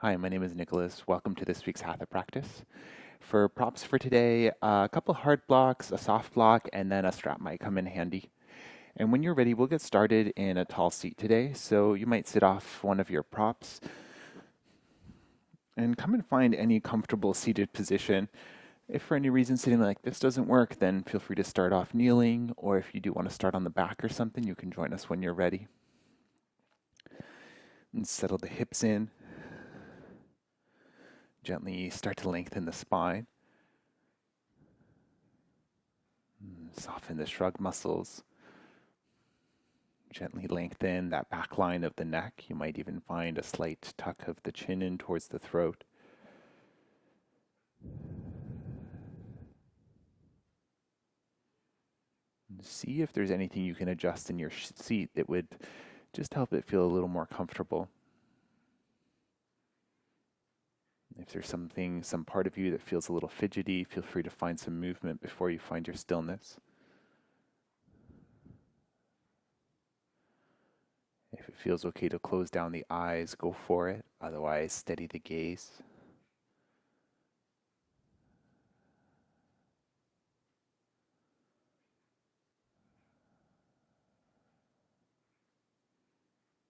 Hi, my name is Nicholas. Welcome to this week's Hatha practice. For props for today, a couple hard blocks, a soft block, and then a strap might come in handy. And when you're ready, we'll get started in a tall seat today. So you might sit off one of your props and come and find any comfortable seated position. If for any reason sitting like this doesn't work, then feel free to start off kneeling, or if you do want to start on the back or something, you can join us when you're ready. And settle the hips in. Gently start to lengthen the spine. Soften the shrug muscles. Gently lengthen that back line of the neck. You might even find a slight tuck of the chin in towards the throat. See if there's anything you can adjust in your seat that would just help it feel a little more comfortable. If there's something, some part of you that feels a little fidgety, feel free to find some movement before you find your stillness. If it feels okay to close down the eyes, go for it. Otherwise, steady the gaze.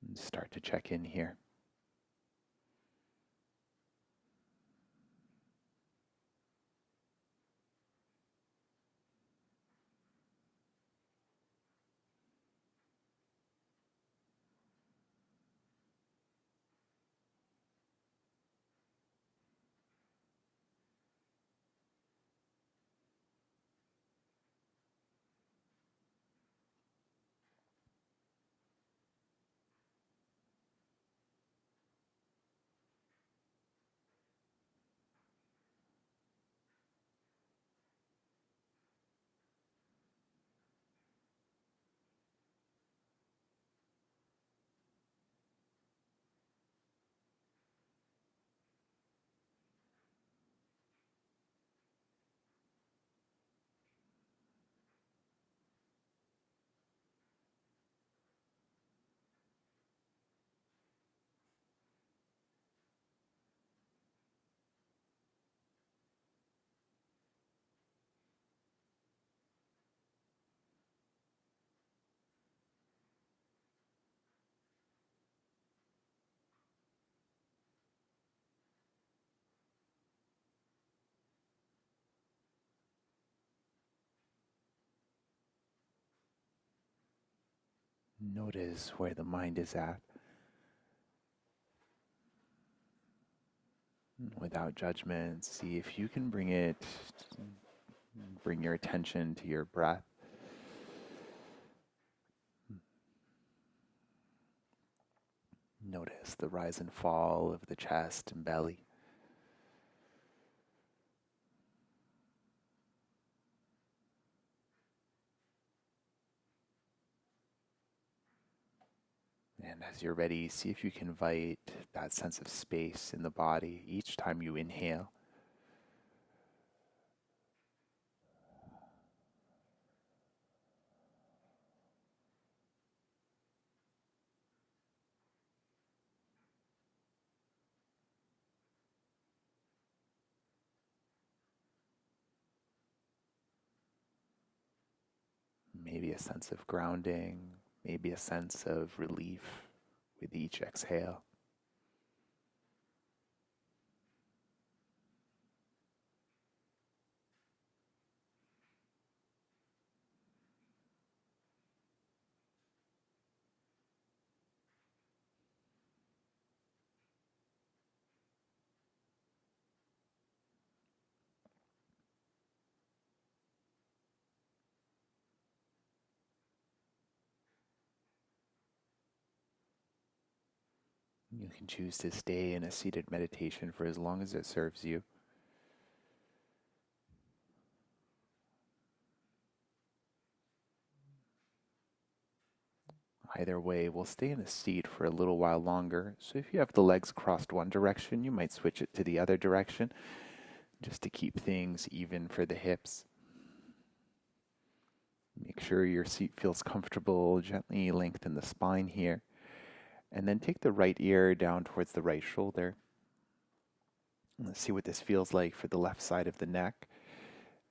And start to check in here. Notice where the mind is at without judgment. See if you can bring your attention to your breath. Notice the rise and fall of the chest and belly. And as you're ready, see if you can invite that sense of space in the body each time you inhale. Maybe a sense of grounding, maybe a sense of relief with each exhale. You can choose to stay in a seated meditation for as long as it serves you. Either way, we'll stay in a seat for a little while longer. So if you have the legs crossed one direction, you might switch it to the other direction just to keep things even for the hips. Make sure your seat feels comfortable. Gently lengthen the spine here. And then take the right ear down towards the right shoulder. Let's see what this feels like for the left side of the neck.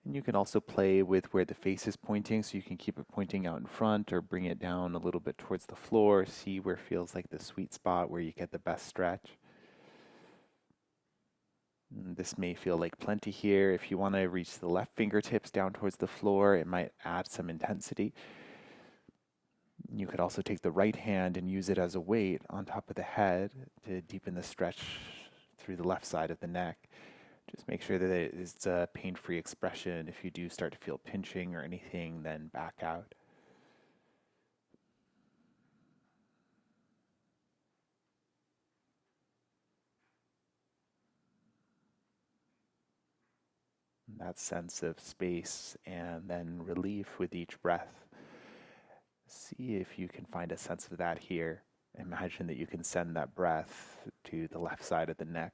And you can also play with where the face is pointing, so you can keep it pointing out in front or bring it down a little bit towards the floor. See where it feels like the sweet spot where you get the best stretch. And this may feel like plenty here. If you want to reach the left fingertips down towards the floor, it might add some intensity. You could also take the right hand and use it as a weight on top of the head to deepen the stretch through the left side of the neck. Just make sure that it's a pain-free expression. If you do start to feel pinching or anything, then back out. That sense of space and then relief with each breath. See if you can find a sense of that here. Imagine that you can send that breath to the left side of the neck.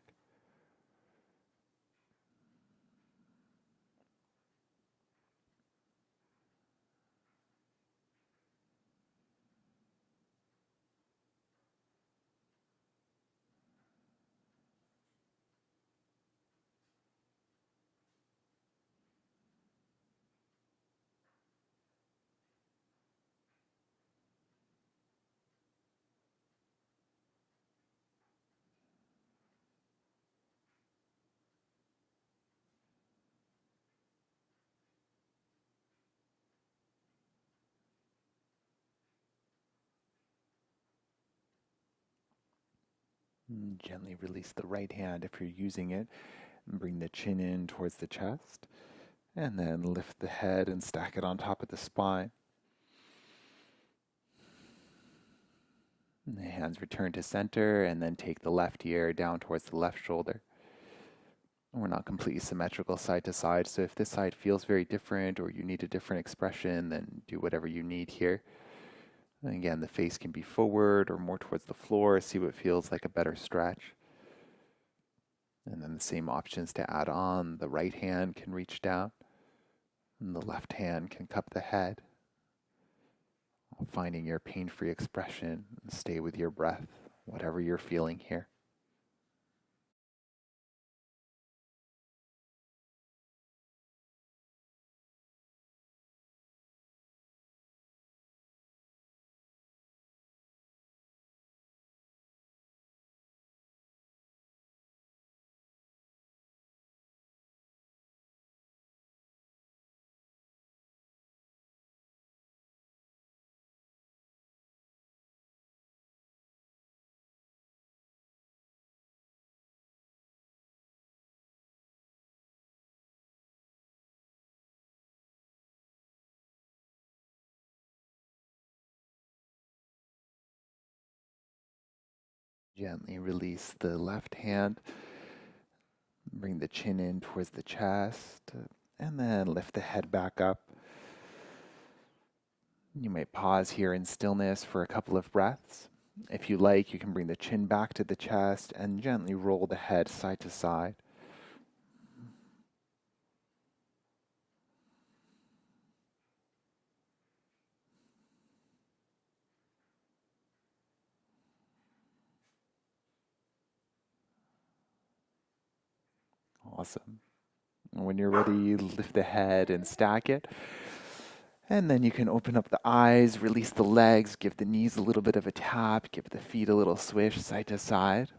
Gently release the right hand if you're using it. And bring the chin in towards the chest. And then lift the head and stack it on top of the spine. And the hands return to center, and then take the left ear down towards the left shoulder. We're not completely symmetrical side to side, so if this side feels very different or you need a different expression, then do whatever you need here. And again, the face can be forward or more towards the floor. See what feels like a better stretch. And then the same options to add on. The right hand can reach down, and the left hand can cup the head. Finding your pain-free expression, stay with your breath, whatever you're feeling here. Gently release the left hand. Bring the chin in towards the chest, and then lift the head back up. You may pause here in stillness for a couple of breaths. If you like, you can bring the chin back to the chest and gently roll the head side to side. Awesome. When you're ready, lift the head and stack it. And then you can open up the eyes, release the legs, give the knees a little bit of a tap, give the feet a little swish side to side.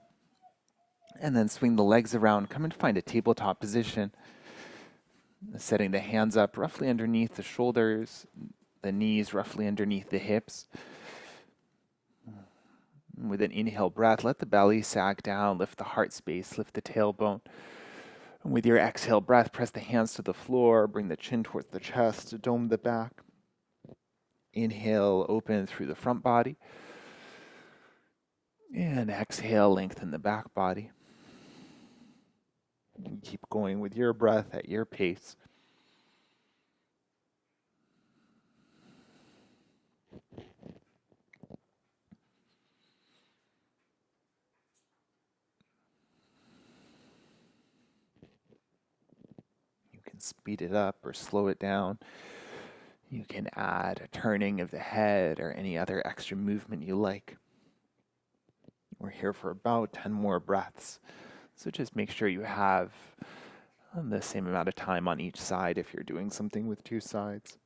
And then swing the legs around. Come and find a tabletop position. Setting the hands up roughly underneath the shoulders, the knees roughly underneath the hips. With an inhale breath, let the belly sag down, lift the heart space, lift the tailbone. And with your exhale breath, press the hands to the floor, bring the chin towards the chest, dome the back. Inhale, open through the front body. And exhale, lengthen the back body. And keep going with your breath at your pace. You can speed it up or slow it down. You can add a turning of the head or any other extra movement you like. We're here for about 10 more breaths. So just make sure you have the same amount of time on each side if you're doing something with two sides.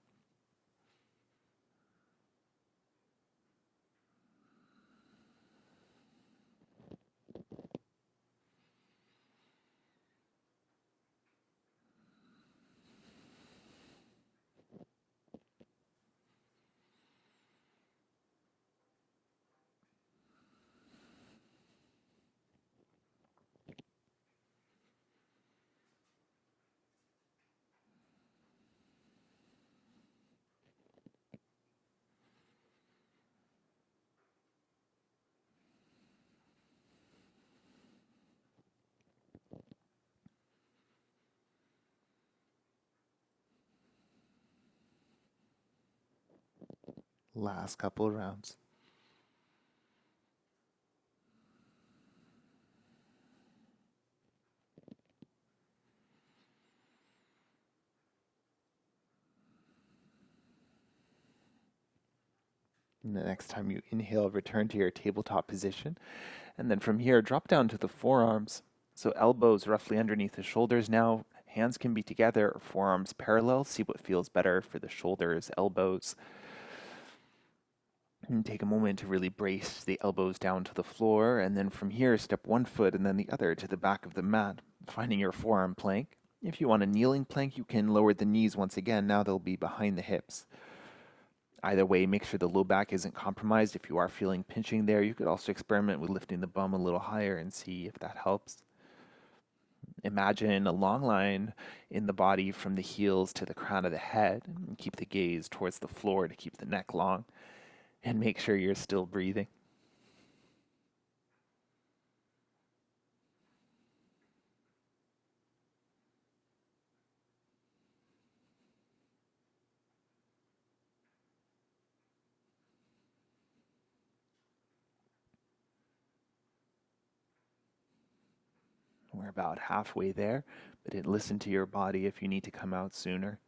Last couple of rounds. And the next time you inhale, return to your tabletop position. And then from here, drop down to the forearms. So elbows roughly underneath the shoulders now. Hands can be together or forearms parallel. See what feels better for the shoulders, elbows. And take a moment to really brace the elbows down to the floor. And then from here, step one foot and then the other to the back of the mat, finding your forearm plank. If you want a kneeling plank, you can lower the knees once again. Now they'll be behind the hips. Either way, make sure the low back isn't compromised. If you are feeling pinching there, you could also experiment with lifting the bum a little higher and see if that helps. Imagine a long line in the body from the heels to the crown of the head, and keep the gaze towards the floor to keep the neck long, and make sure you're still breathing. We're about halfway there, but listen to your body if you need to come out sooner.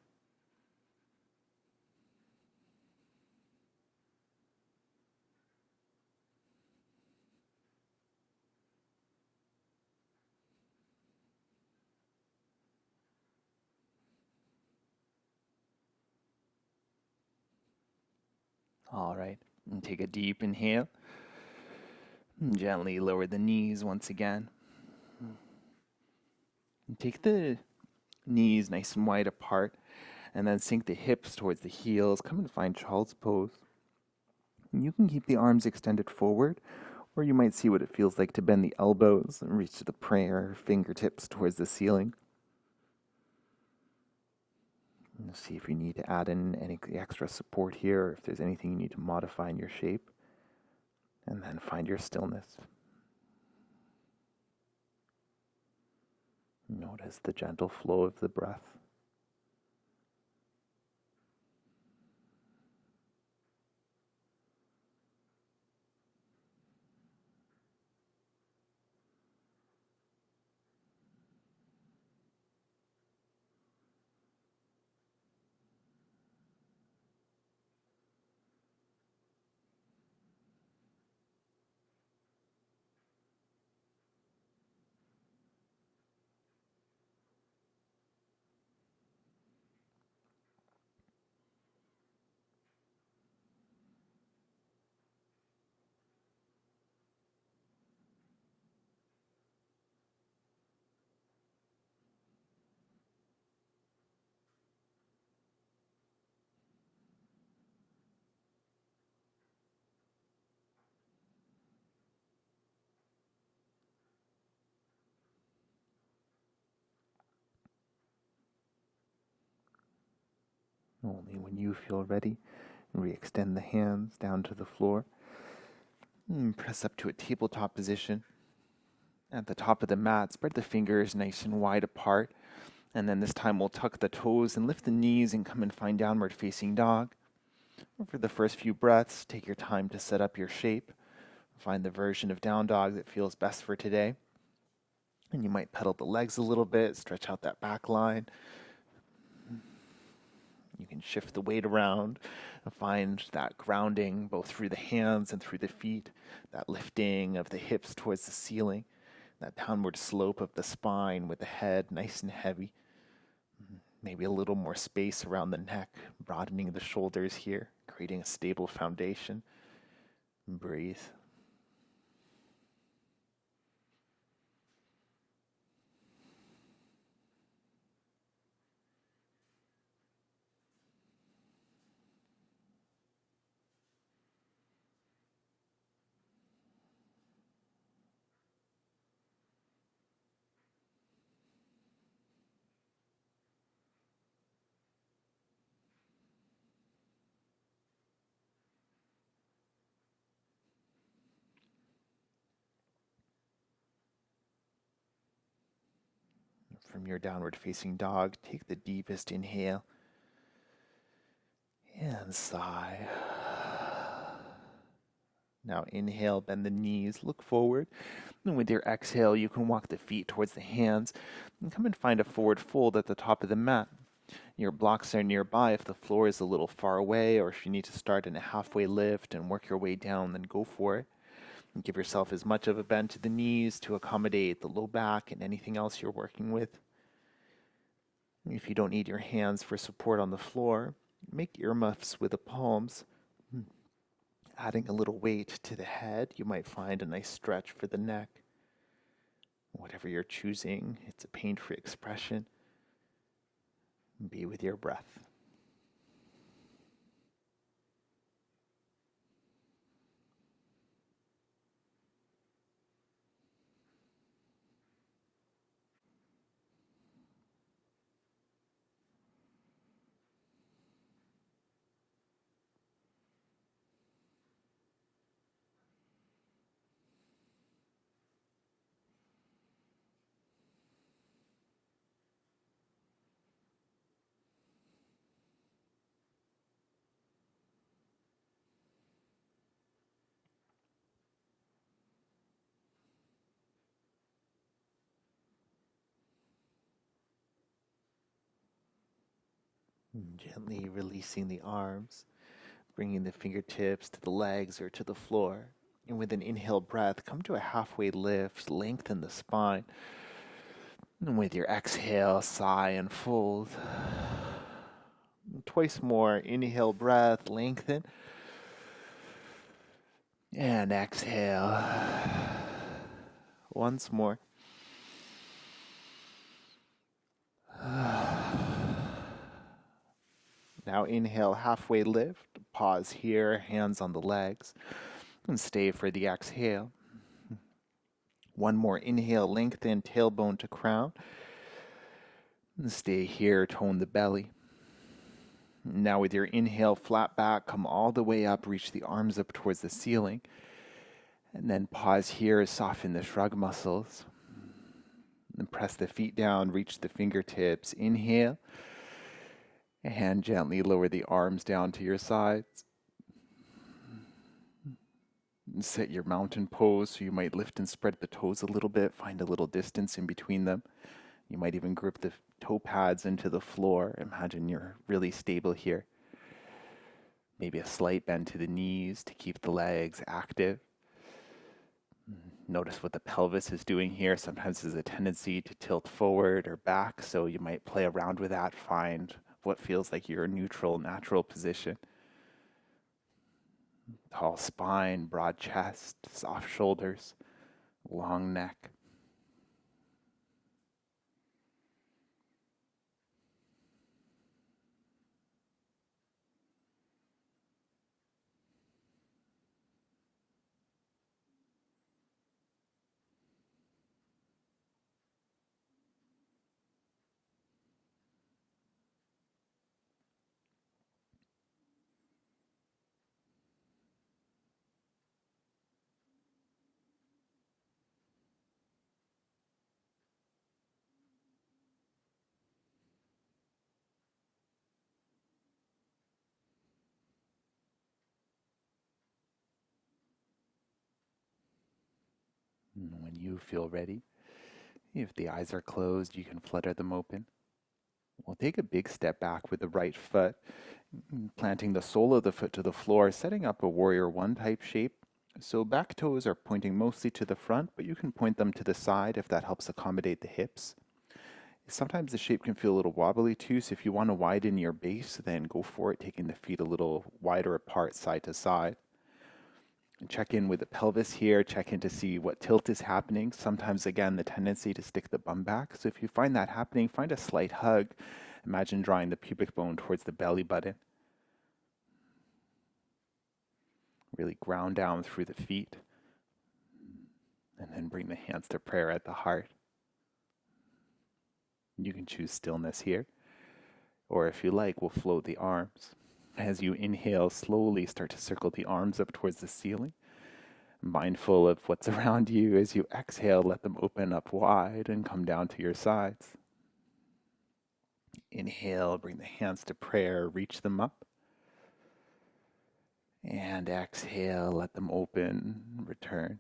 All right, and take a deep inhale. And gently lower the knees once again. And take the knees nice and wide apart, and then sink the hips towards the heels. Come and find child's pose. And you can keep the arms extended forward, or you might see what it feels like to bend the elbows and reach to the prayer, fingertips towards the ceiling. And see if you need to add in any extra support here, or if there's anything you need to modify in your shape. And then find your stillness. Notice the gentle flow of the breath. Only when you feel ready, re-extend the hands down to the floor. And press up to a tabletop position. At the top of the mat, spread the fingers nice and wide apart. And then this time we'll tuck the toes and lift the knees and come and find downward facing dog. For the first few breaths, take your time to set up your shape. Find the version of down dog that feels best for today. And you might pedal the legs a little bit, stretch out that back line. You can shift the weight around and find that grounding both through the hands and through the feet, that lifting of the hips towards the ceiling, that downward slope of the spine with the head nice and heavy. Maybe a little more space around the neck, broadening the shoulders here, creating a stable foundation. Breathe. From your downward facing dog, take the deepest inhale and sigh. Now inhale, bend the knees, look forward. And with your exhale, you can walk the feet towards the hands and come and find a forward fold at the top of the mat. Your blocks are nearby. If the floor is a little far away or if you need to start in a halfway lift and work your way down, then go for it. And give yourself as much of a bend to the knees to accommodate the low back and anything else you're working with. If you don't need your hands for support on the floor, make earmuffs with the palms. Adding a little weight to the head, you might find a nice stretch for the neck. Whatever you're choosing, it's a pain-free expression. Be with your breath. Gently releasing the arms, bringing the fingertips to the legs or to the floor. And with an inhale breath, come to a halfway lift, lengthen the spine. And with your exhale, sigh and fold. Twice more, inhale breath, lengthen. And exhale. Once more. Now inhale, halfway lift, pause here, hands on the legs, and stay for the exhale. One more inhale, lengthen, tailbone to crown, and stay here, tone the belly. Now with your inhale, flat back, come all the way up, reach the arms up towards the ceiling, and then pause here, soften the shrug muscles, and press the feet down, reach the fingertips, inhale, and gently lower the arms down to your sides. And set your mountain pose, so you might lift and spread the toes a little bit, find a little distance in between them. You might even grip the toe pads into the floor. Imagine you're really stable here. Maybe a slight bend to the knees to keep the legs active. Notice what the pelvis is doing here. Sometimes there's a tendency to tilt forward or back, so you might play around with that, find what feels like your neutral, natural position. Tall spine, broad chest, soft shoulders, long neck. And when you feel ready, if the eyes are closed, you can flutter them open. We'll take a big step back with the right foot, planting the sole of the foot to the floor, setting up a warrior one type shape, So back toes are pointing mostly to the front, but you can point them to the side if that helps accommodate the hips. Sometimes the shape can feel a little wobbly too, so if you want to widen your base, then go for it, taking the feet a little wider apart side to side. And check in with the pelvis here, check in to see what tilt is happening. Sometimes, again, the tendency to stick the bum back. So if you find that happening, find a slight hug. Imagine drawing the pubic bone towards the belly button. Really ground down through the feet. And then bring the hands to prayer at the heart. You can choose stillness here. Or if you like, we'll float the arms. As you inhale, slowly start to circle the arms up towards the ceiling. Mindful of what's around you. As you exhale, let them open up wide and come down to your sides. Inhale, bring the hands to prayer, reach them up. And exhale, let them open, return.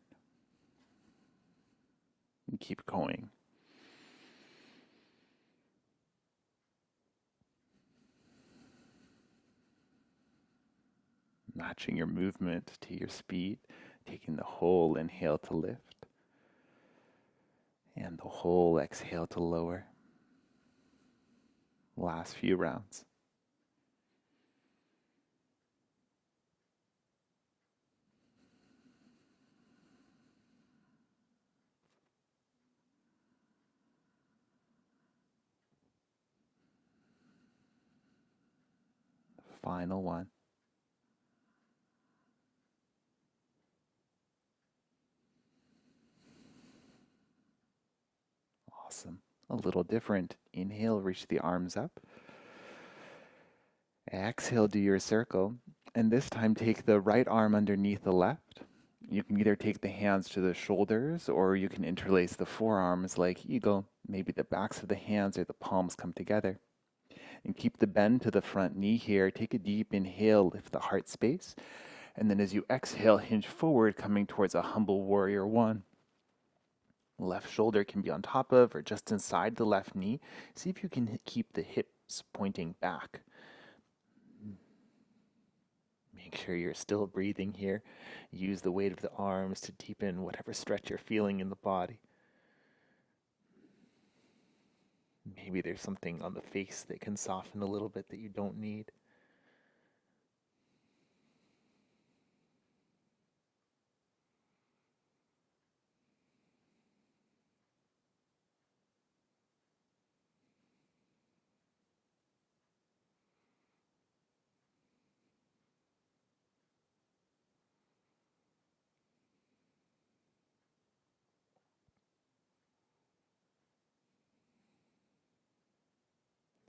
And keep going. Matching your movement to your speed, taking the whole inhale to lift, and the whole exhale to lower. Last few rounds. Final one. Awesome. A little different. Inhale, reach the arms up. Exhale, do your circle. And this time take the right arm underneath the left. You can either take the hands to the shoulders or you can interlace the forearms like eagle. Maybe the backs of the hands or the palms come together. And keep the bend to the front knee here. Take a deep inhale, lift the heart space. And then as you exhale, hinge forward, coming towards a humble warrior one. Left shoulder can be on top of or just inside the left knee. See if you can keep the hips pointing back. Make sure you're still breathing here. Use the weight of the arms to deepen whatever stretch you're feeling in the body. Maybe there's something on the face that can soften a little bit that you don't need.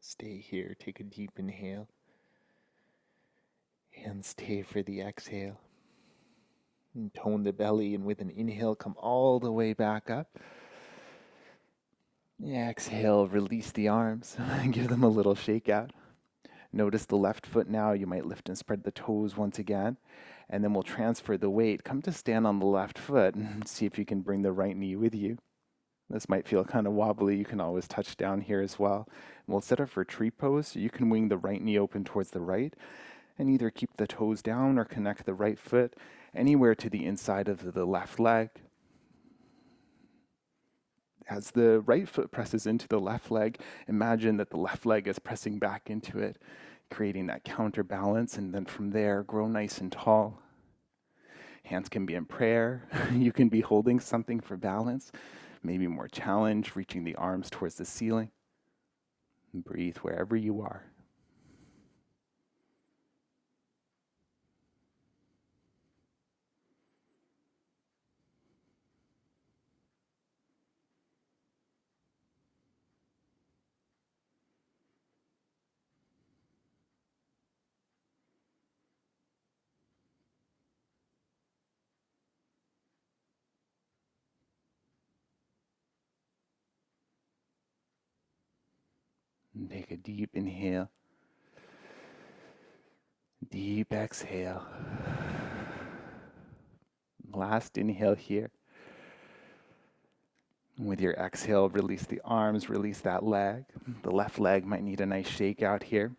Stay here, take a deep inhale, and stay for the exhale. And tone the belly, and with an inhale, come all the way back up. Exhale, release the arms, give them a little shake out. Notice the left foot now, you might lift and spread the toes once again, and then we'll transfer the weight. Come to stand on the left foot and see if you can bring the right knee with you. This might feel kind of wobbly. You can always touch down here as well. We'll set up for tree pose, so you can wing the right knee open towards the right and either keep the toes down or connect the right foot anywhere to the inside of the left leg. As the right foot presses into the left leg, imagine that the left leg is pressing back into it, creating that counterbalance, and then from there, grow nice and tall. Hands can be in prayer. You can be holding something for balance. Maybe more challenge, reaching the arms towards the ceiling. Breathe wherever you are. And take a deep inhale. Deep exhale. Last inhale here. With your exhale, release the arms, release that leg. The left leg might need a nice shake out here.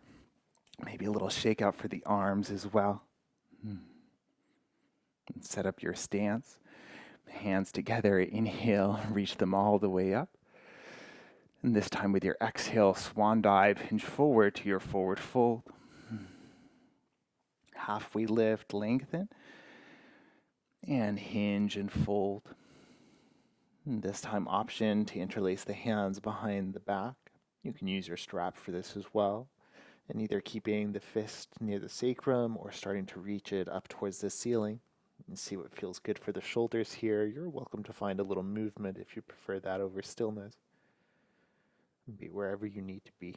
Maybe a little shake out for the arms as well. Set up your stance. Hands together, inhale, reach them all the way up. And this time with your exhale, swan dive, hinge forward to your forward fold. Halfway lift, lengthen. And hinge and fold. And this time option to interlace the hands behind the back. You can use your strap for this as well. And either keeping the fist near the sacrum or starting to reach it up towards the ceiling. And see what feels good for the shoulders here. You're welcome to find a little movement if you prefer that over stillness. Be wherever you need to be.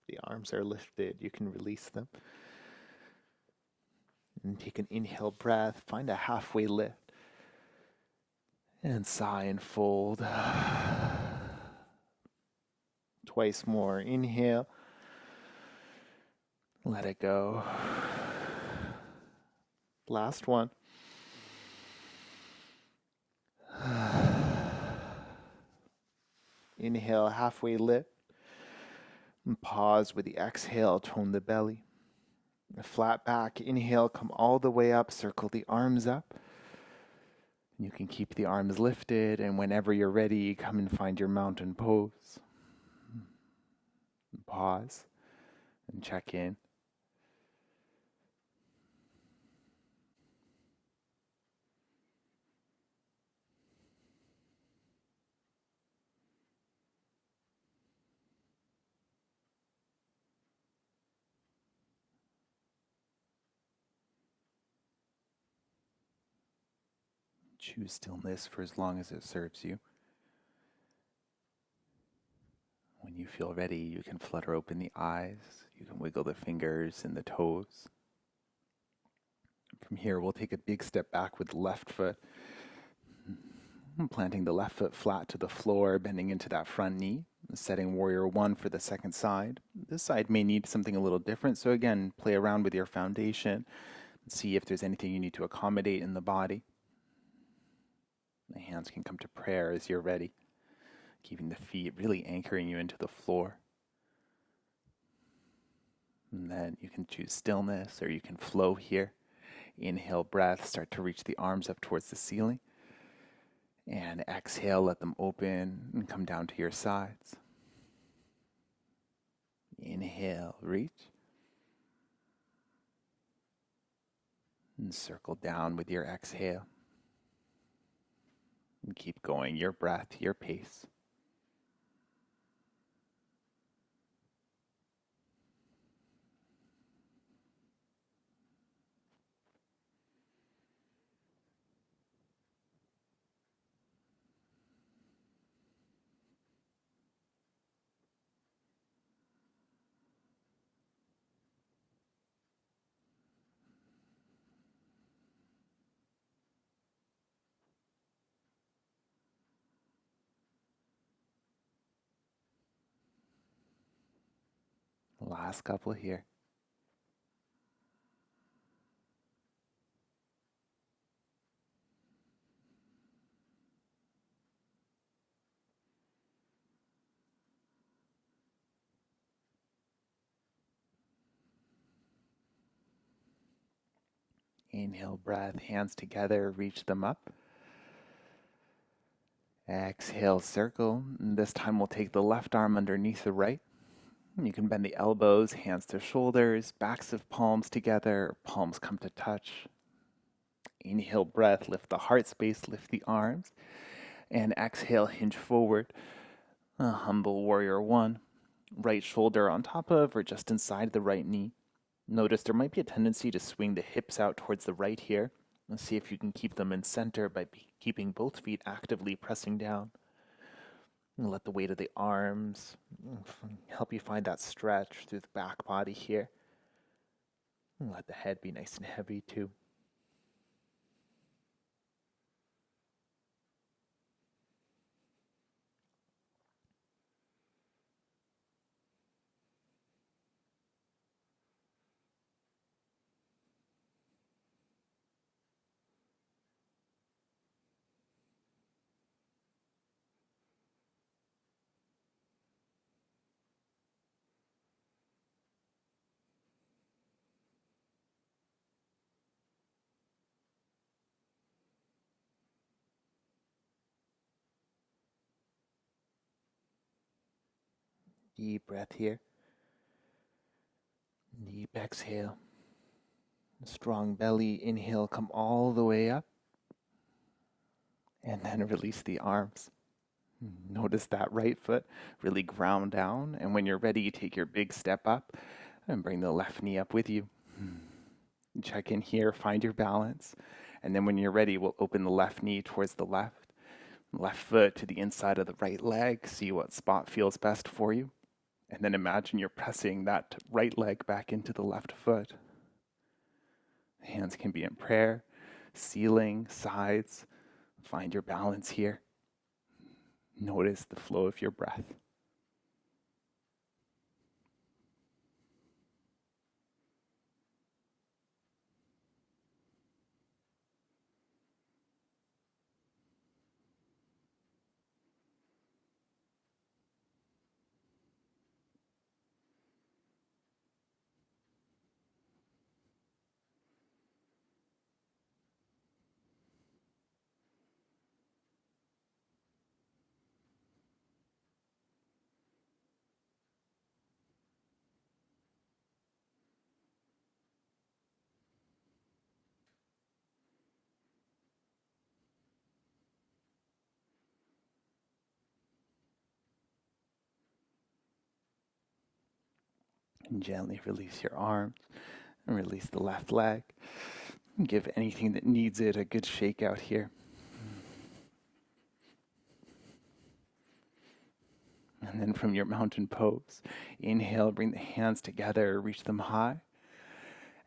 If the arms are lifted, you can release them. And take an inhale breath, find a halfway lift. And sigh and fold. Twice more. Inhale. Let it go. Last one. Inhale, halfway lift. And pause with the exhale, tone the belly. A flat back, inhale, come all the way up, circle the arms up. You can keep the arms lifted, and whenever you're ready, come and find your mountain pose. Pause and check in. Choose stillness for as long as it serves you. When you feel ready, you can flutter open the eyes. You can wiggle the fingers and the toes. From here, we'll take a big step back with the left foot, planting the left foot flat to the floor, bending into that front knee, setting warrior one for the second side. This side may need something a little different, so again, play around with your foundation and see if there's anything you need to accommodate in the body. The hands can come to prayer as you're ready, keeping the feet really anchoring you into the floor. And then you can choose stillness or you can flow here. Inhale, breath, start to reach the arms up towards the ceiling. And exhale, let them open and come down to your sides. Inhale, reach. And circle down with your exhale. And keep going, your breath, your pace. Last couple here. Inhale, breath, hands together, reach them up. Exhale, circle. And this time we'll take the left arm underneath the right. You can bend the elbows, hands to shoulders, backs of palms together, palms come to touch. Inhale, breath, lift the heart space, lift the arms. And exhale, hinge forward. A humble warrior one. Right shoulder on top of or just inside the right knee. Notice there might be a tendency to swing the hips out towards the right here. Let's see if you can keep them in center by keeping both feet actively pressing down. And let the weight of the arms help you find that stretch through the back body here. And let the head be nice and heavy too. Deep breath here. Deep exhale. Strong belly. Inhale, come all the way up. And then release the arms. Notice that right foot really ground down. And when you're ready, take your big step up and bring the left knee up with you. Check in here, find your balance. And then when you're ready, we'll open the left knee towards the left foot to the inside of the right leg. See what spot feels best for you. And then imagine you're pressing that right leg back into the left foot. Hands can be in prayer, ceiling, sides. Find your balance here. Notice the flow of your breath. And gently release your arms and release the left leg. And give anything that needs it a good shake out here. And then from your mountain pose, inhale, bring the hands together, reach them high.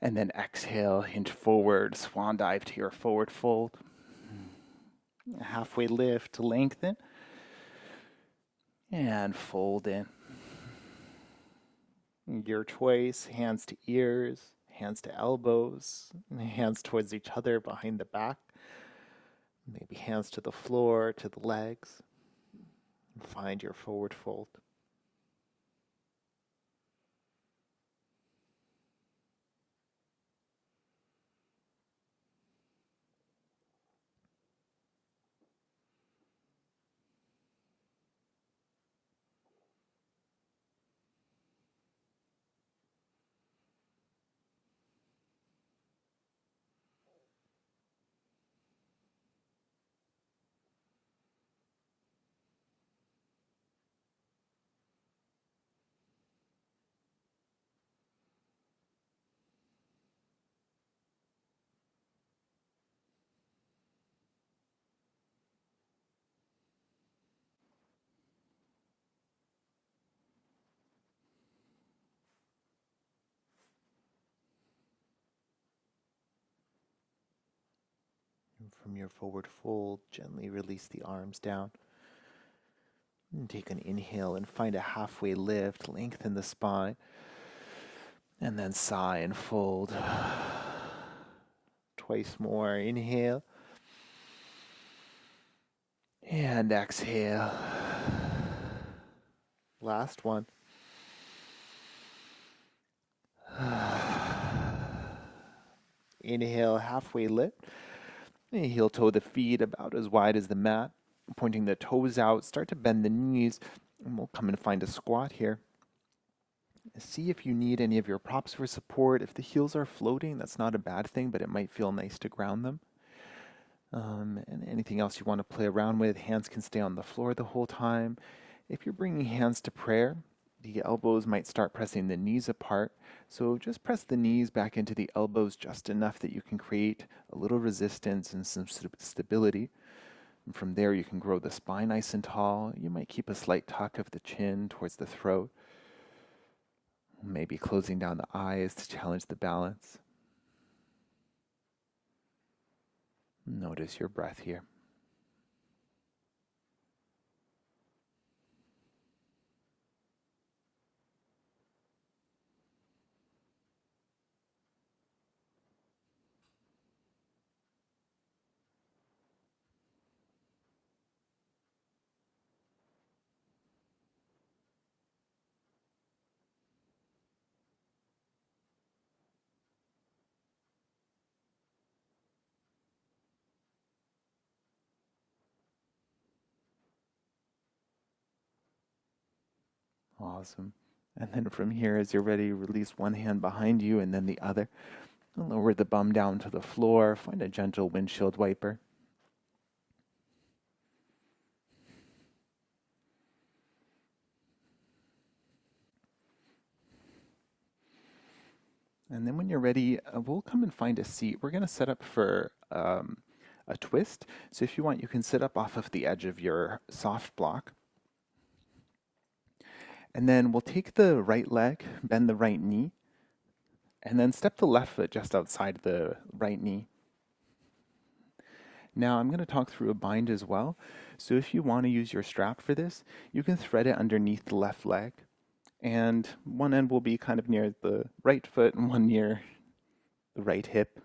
And then exhale, hinge forward, swan dive to your forward fold. Halfway lift to lengthen. And fold in. Your choice, hands to ears, hands to elbows, hands towards each other behind the back. Maybe hands to the floor, to the legs. Find your forward fold. And from your forward fold, gently release the arms down. And take an inhale and find a halfway lift, lengthen the spine. And then sigh and fold. Twice more, inhale. And exhale. Last one. Inhale, halfway lift. Heel toe the feet about as wide as the mat. Pointing the toes out. Start to bend the knees. And we'll come and find a squat here. See if you need any of your props for support. If the heels are floating, that's not a bad thing, but it might feel nice to ground them. And anything else you want to play around with, hands can stay on the floor the whole time. If you're bringing hands to prayer, the elbows might start pressing the knees apart. So just press the knees back into the elbows just enough that you can create a little resistance and some stability. And from there, you can grow the spine nice and tall. You might keep a slight tuck of the chin towards the throat, maybe closing down the eyes to challenge the balance. Notice your breath here. Awesome. And then from here, as you're ready, release one hand behind you and then the other. Lower the bum down to the floor. Find a gentle windshield wiper. And then when you're ready, we'll come and find a seat. We're going to set up for a twist. So if you want, you can sit up off of the edge of your soft block. And then we'll take the right leg, bend the right knee, and then step the left foot just outside the right knee. Now I'm going to talk through a bind as well. So if you want to use your strap for this, you can thread it underneath the left leg. And one end will be kind of near the right foot and one near the right hip.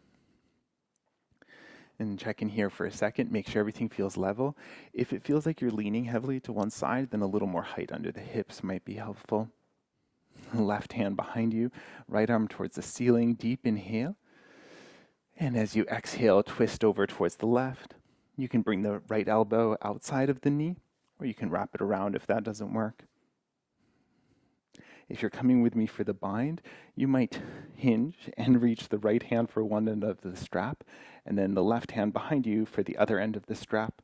And check in here for a second, make sure everything feels level. If it feels like you're leaning heavily to one side, then a little more height under the hips might be helpful. Left hand behind you, right arm towards the ceiling, deep inhale. And as you exhale, twist over towards the left. You can bring the right elbow outside of the knee, or you can wrap it around if that doesn't work. If you're coming with me for the bind, you might hinge and reach the right hand for one end of the strap, and then the left hand behind you for the other end of the strap.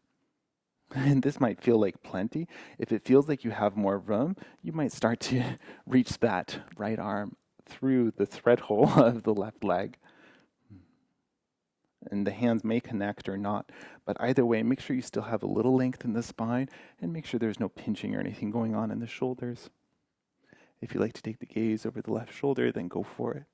And this might feel like plenty. If it feels like you have more room, you might start to reach that right arm through the thread hole of the left leg. And the hands may connect or not, but either way, make sure you still have a little length in the spine, and make sure there's no pinching or anything going on in the shoulders. If you like to take the gaze over the left shoulder, then go for it.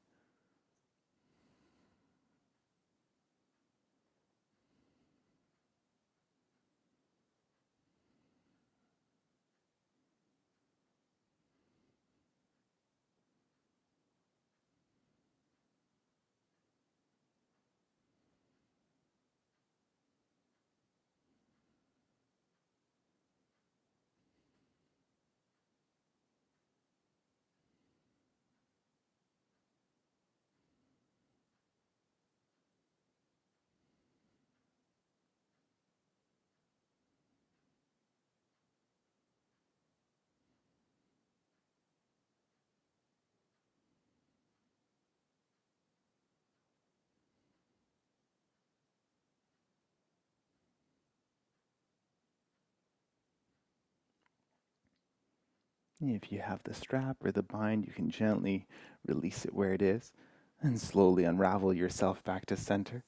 If you have the strap or the bind, you can gently release it where it is and slowly unravel yourself back to center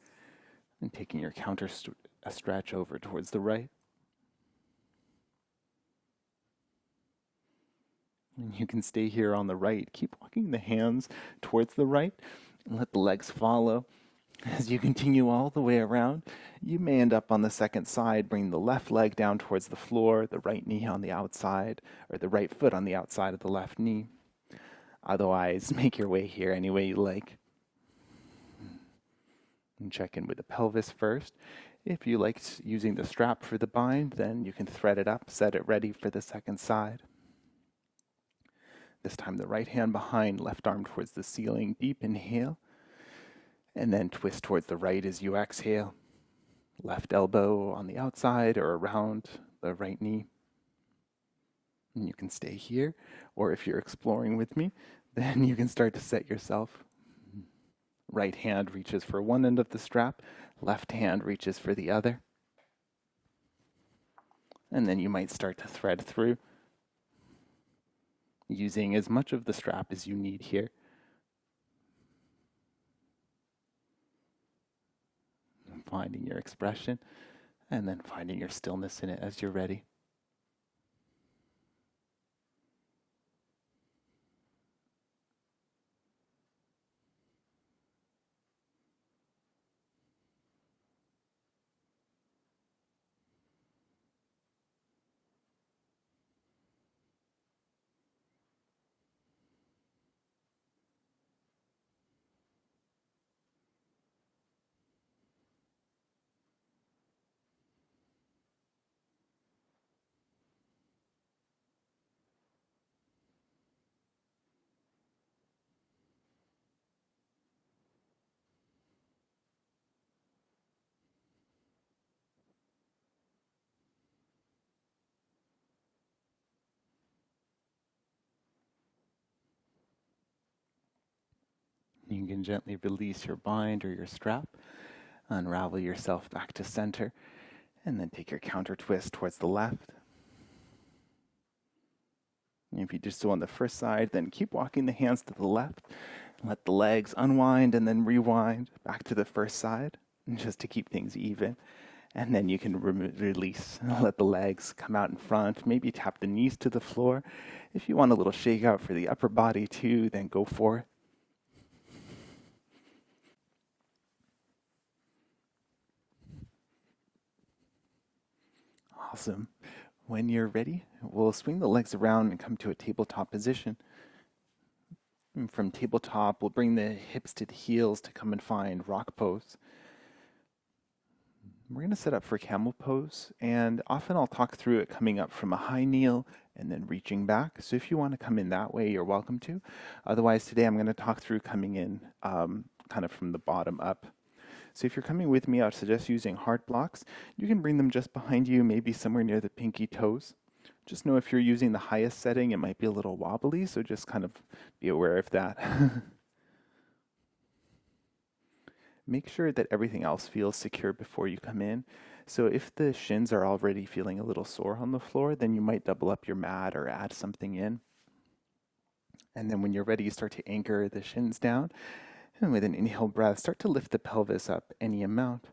and taking your counter stretch over towards the right. And you can stay here on the right. Keep walking the hands towards the right and let the legs follow. As you continue all the way around, you may end up on the second side, bring the left leg down towards the floor, the right knee on the outside, or the right foot on the outside of the left knee. Otherwise, make your way here any way you like. And check in with the pelvis first. If you like using the strap for the bind, then you can thread it up, set it ready for the second side. This time the right hand behind, left arm towards the ceiling, deep inhale. And then twist towards the right as you exhale. Left elbow on the outside or around the right knee. And you can stay here, or if you're exploring with me, then you can start to set yourself. Right hand reaches for one end of the strap, left hand reaches for the other. And then you might start to thread through, using as much of the strap as you need here. Finding your expression and then finding your stillness in it as you're ready. You can gently release your bind or your strap, unravel yourself back to center, and then take your counter twist towards the left. And if you do so on the first side, then keep walking the hands to the left. Let the legs unwind and then rewind back to the first side, just to keep things even. And then you can release, let the legs come out in front, maybe tap the knees to the floor. If you want a little shake out for the upper body too, then go for it. Awesome. When you're ready, we'll swing the legs around and come to a tabletop position. And from tabletop, we'll bring the hips to the heels to come and find rock pose. We're going to set up for camel pose, and often I'll talk through it coming up from a high kneel and then reaching back. So if you want to come in that way, you're welcome to. Otherwise, today I'm going to talk through coming in kind of from the bottom up. So if you're coming with me, I'd suggest using hard blocks. You can bring them just behind you, maybe somewhere near the pinky toes. Just know if you're using the highest setting, it might be a little wobbly, so just kind of be aware of that. Make sure that everything else feels secure before you come in. So if the shins are already feeling a little sore on the floor, then you might double up your mat or add something in. And then when you're ready, you start to anchor the shins down. And with an inhale breath, start to lift the pelvis up any amount.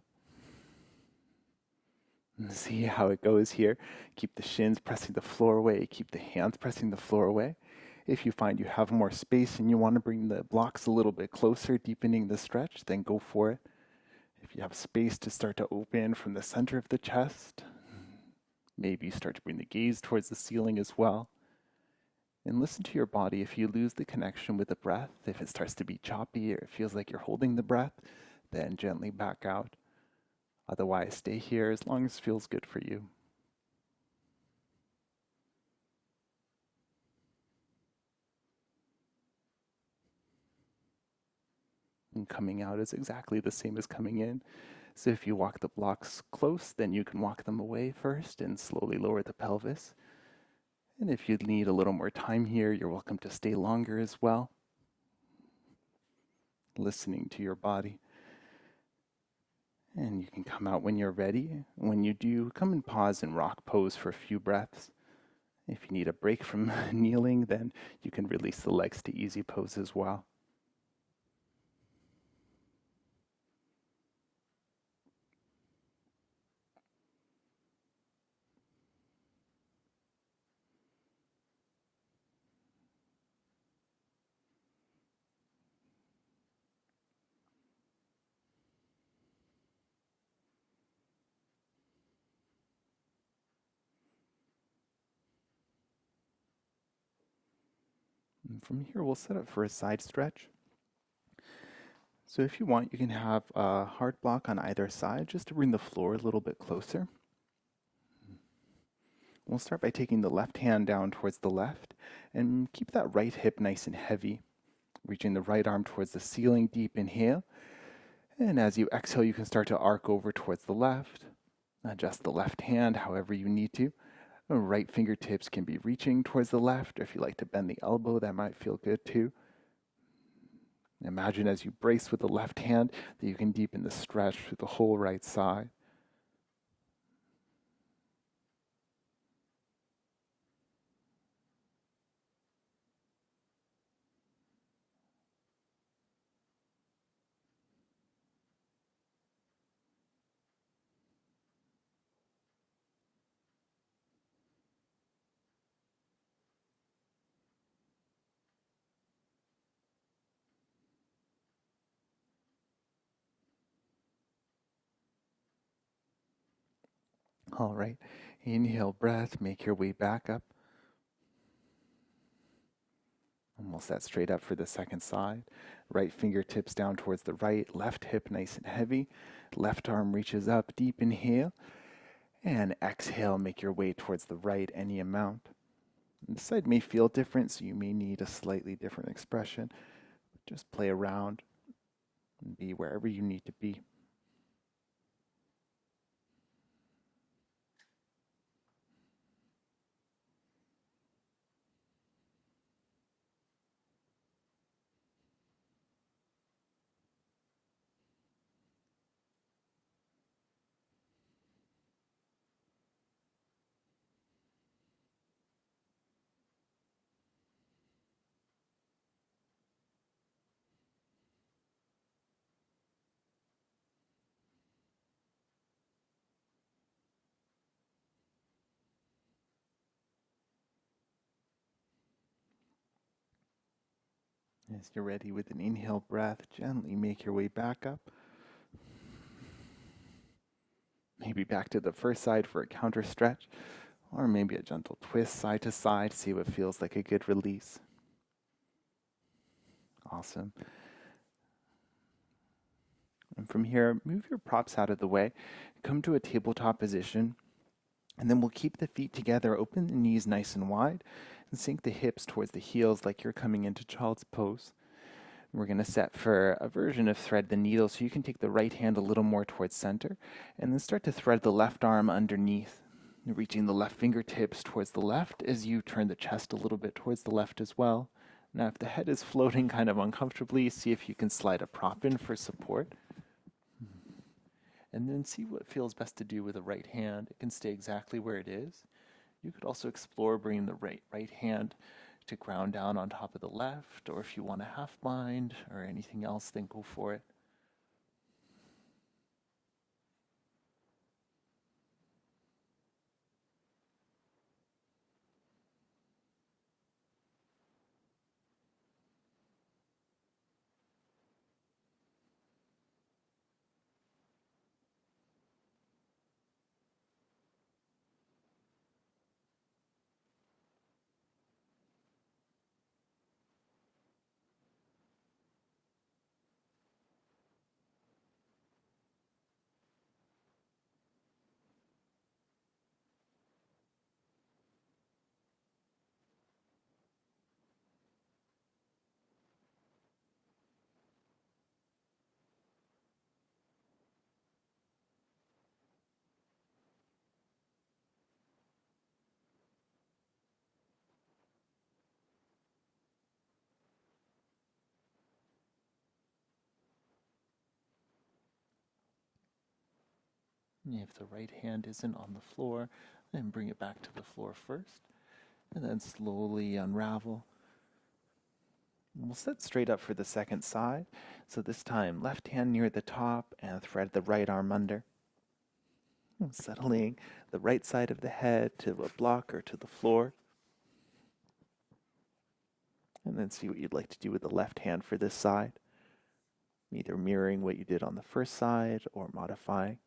And see how it goes here. Keep the shins pressing the floor away. Keep the hands pressing the floor away. If you find you have more space and you want to bring the blocks a little bit closer, deepening the stretch, then go for it. If you have space to start to open from the center of the chest, maybe you start to bring the gaze towards the ceiling as well. And listen to your body. If you lose the connection with the breath, if it starts to be choppy or it feels like you're holding the breath, then gently back out. Otherwise, stay here as long as it feels good for you. And coming out is exactly the same as coming in. So if you walk the blocks close, then you can walk them away first and slowly lower the pelvis. And if you need a little more time here, you're welcome to stay longer as well. Listening to your body. And you can come out when you're ready. When you do, come and pause in rock pose for a few breaths. If you need a break from kneeling, then you can release the legs to easy pose as well. And from here, we'll set up for a side stretch. So if you want, you can have a hard block on either side just to bring the floor a little bit closer. We'll start by taking the left hand down towards the left and keep that right hip nice and heavy. Reaching the right arm towards the ceiling, deep inhale. And as you exhale, you can start to arc over towards the left. Adjust the left hand however you need to. The right fingertips can be reaching towards the left, or if you like to bend the elbow, that might feel good too. Imagine as you brace with the left hand that you can deepen the stretch through the whole right side. All right. Inhale, breath, make your way back up. Almost that straight up for the second side. Right fingertips down towards the right, left hip nice and heavy. Left arm reaches up, deep inhale. And exhale, make your way towards the right any amount. This side may feel different, so you may need a slightly different expression. Just play around and be wherever you need to be. As you're ready with an inhale breath, gently make your way back up. Maybe back to the first side for a counter stretch, or maybe a gentle twist side to side, see what feels like a good release. Awesome. And from here, move your props out of the way, come to a tabletop position, and then we'll keep the feet together, open the knees nice and wide, and sink the hips towards the heels like you're coming into child's pose. We're going to set for a version of thread the needle, so you can take the right hand a little more towards center, and then start to thread the left arm underneath, reaching the left fingertips towards the left as you turn the chest a little bit towards the left as well. Now, if the head is floating kind of uncomfortably, see if you can slide a prop in for support. And then see what feels best to do with the right hand. It can stay exactly where it is. You could also explore bringing the right hand to ground down on top of the left, or if you want a half bind or anything else, then go for it. And if the right hand isn't on the floor, then bring it back to the floor first, and then slowly unravel. We'll sit straight up for the second side. So this time, left hand near the top and thread the right arm under. Settling the right side of the head to a block or to the floor. And then see what you'd like to do with the left hand for this side. Either mirroring what you did on the first side or modifying.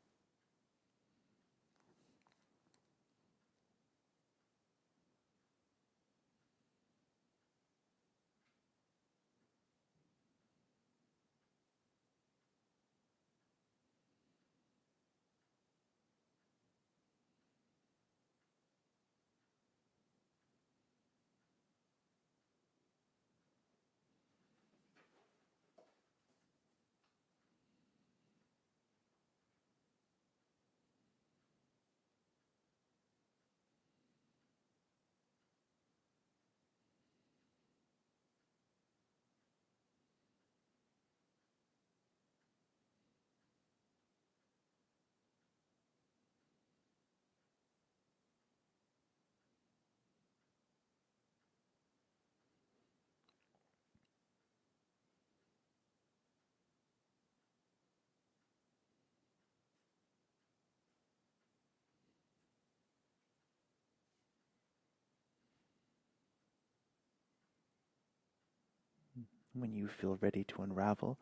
When you feel ready to unravel,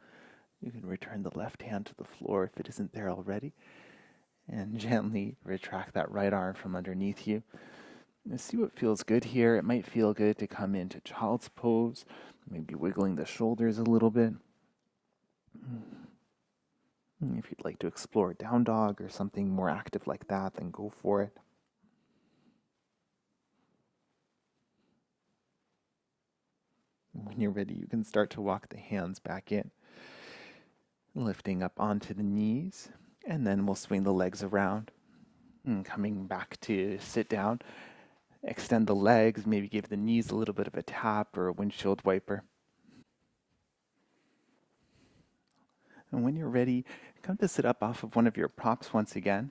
you can return the left hand to the floor if it isn't there already, And gently retract that right arm from underneath you. And see what feels good here. It might feel good to come into child's pose, maybe wiggling the shoulders a little bit. If you'd like to explore down dog or something more active like that, then go for it. When you're ready, you can start to walk the hands back in, lifting up onto the knees, and then we'll swing the legs around. And coming back to sit down, extend the legs, maybe give the knees a little bit of a tap or a windshield wiper. And when you're ready, come to sit up off of one of your props once again.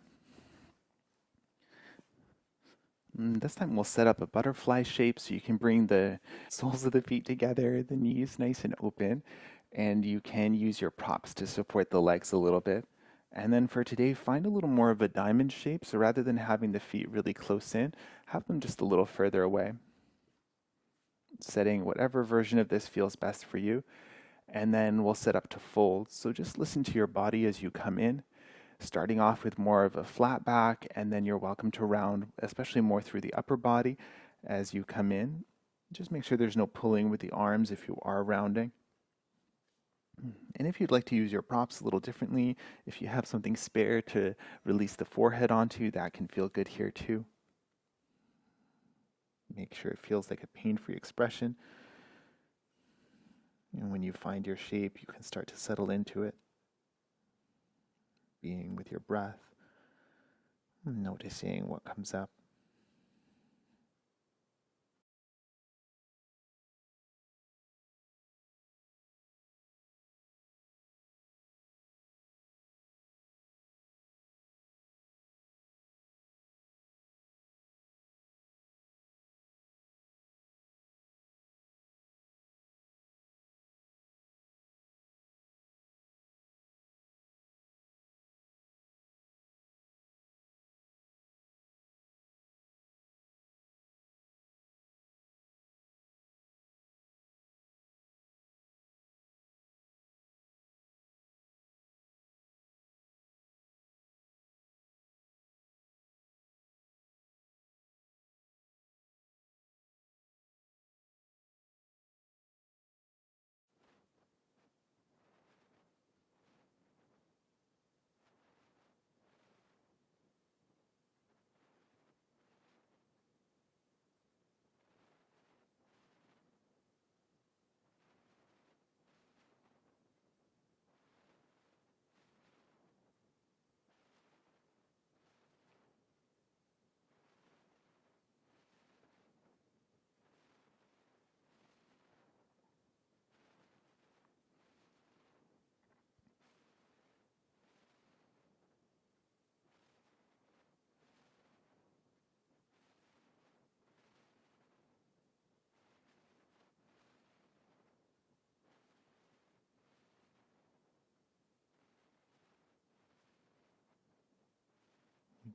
And this time we'll set up a butterfly shape so you can bring the soles of the feet together, the knees nice and open, and you can use your props to support the legs a little bit. And then for today, find a little more of a diamond shape. So rather than having the feet really close in, have them just a little further away. Setting whatever version of this feels best for you. And then we'll set up to fold. So just listen to your body as you come in, starting off with more of a flat back, and then you're welcome to round, especially more through the upper body as you come in. Just make sure there's no pulling with the arms if you are rounding. And if you'd like to use your props a little differently, if you have something spare to release the forehead onto, that can feel good here too. Make sure it feels like a pain-free expression. And when you find your shape, you can start to settle into it, being with your breath, noticing what comes up.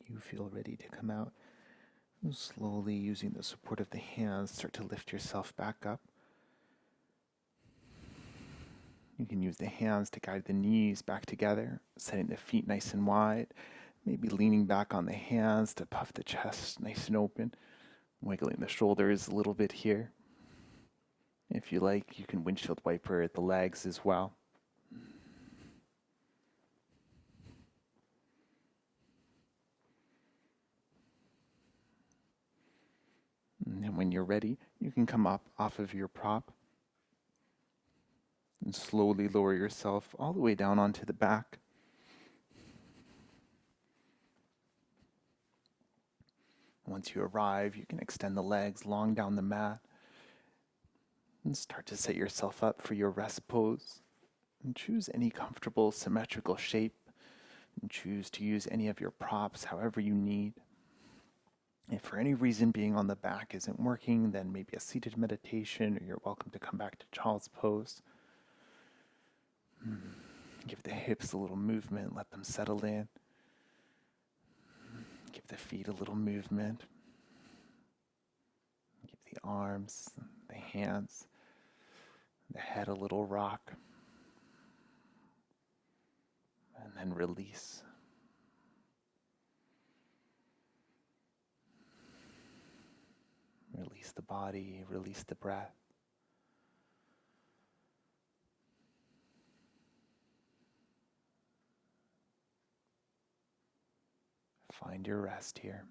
You feel ready to come out. Slowly, using the support of the hands, start to lift yourself back up. You can use the hands to guide the knees back together, setting the feet nice and wide, maybe leaning back on the hands to puff the chest nice and open, wiggling the shoulders a little bit here. If you like, you can windshield wiper at the legs as well. And then when you're ready, you can come up off of your prop and slowly lower yourself all the way down onto the back. Once you arrive, you can extend the legs long down the mat and start to set yourself up for your rest pose. And choose any comfortable symmetrical shape and choose to use any of your props however you need. If for any reason being on the back isn't working, then maybe a seated meditation, or you're welcome to come back to child's pose. Give the hips a little movement, let them settle in. Give the feet a little movement. Give the arms, the hands, the head a little rock. And then release. release the body, release the breath. Find your rest here.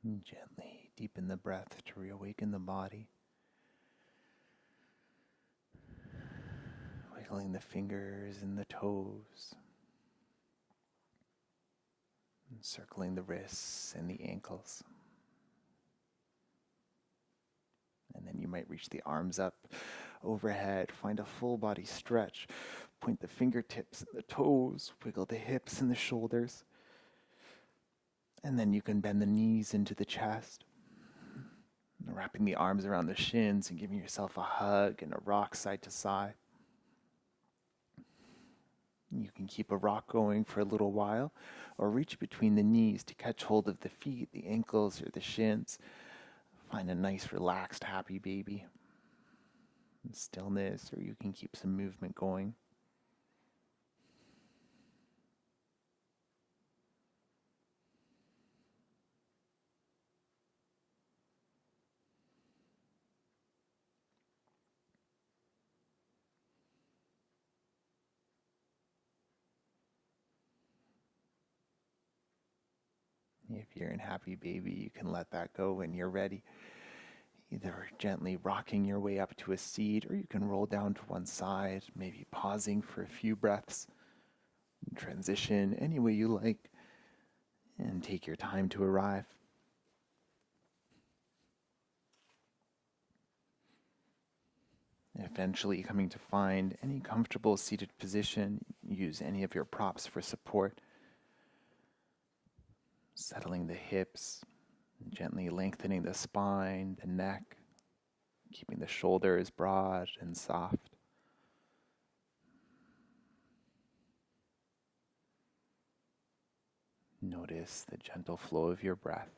And gently deepen the breath to reawaken the body. Wiggling the fingers and the toes. And circling the wrists and the ankles. And then you might reach the arms up overhead. Find a full body stretch. Point the fingertips and the toes. Wiggle the hips and the shoulders. And then you can bend the knees into the chest. Wrapping the arms around the shins and giving yourself a hug and a rock side to side. You can keep a rock going for a little while or reach between the knees to catch hold of the feet, the ankles, or the shins. Find a nice, relaxed, happy baby. In stillness, or you can keep some movement going. If you're in happy baby, you can let that go when you're ready. either gently rocking your way up to a seat, or you can roll down to one side, maybe pausing for a few breaths. Transition any way you like, and take your time to arrive. Eventually coming to find any comfortable seated position, use any of your props for support. Settling the hips, gently lengthening the spine, the neck, keeping the shoulders broad and soft. Notice the gentle flow of your breath.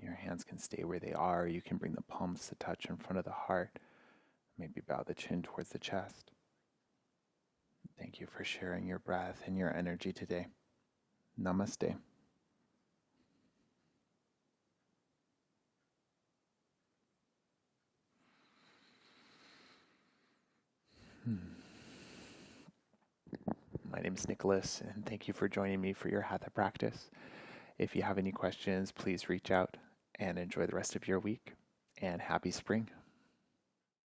Your hands can stay where they are. You can bring the palms to touch in front of the heart. Maybe bow the chin towards the chest. Thank you for sharing your breath and your energy today. Namaste. My name is Nicholas, and thank you for joining me for your Hatha practice. If you have any questions, please reach out, and enjoy the rest of your week, and happy spring.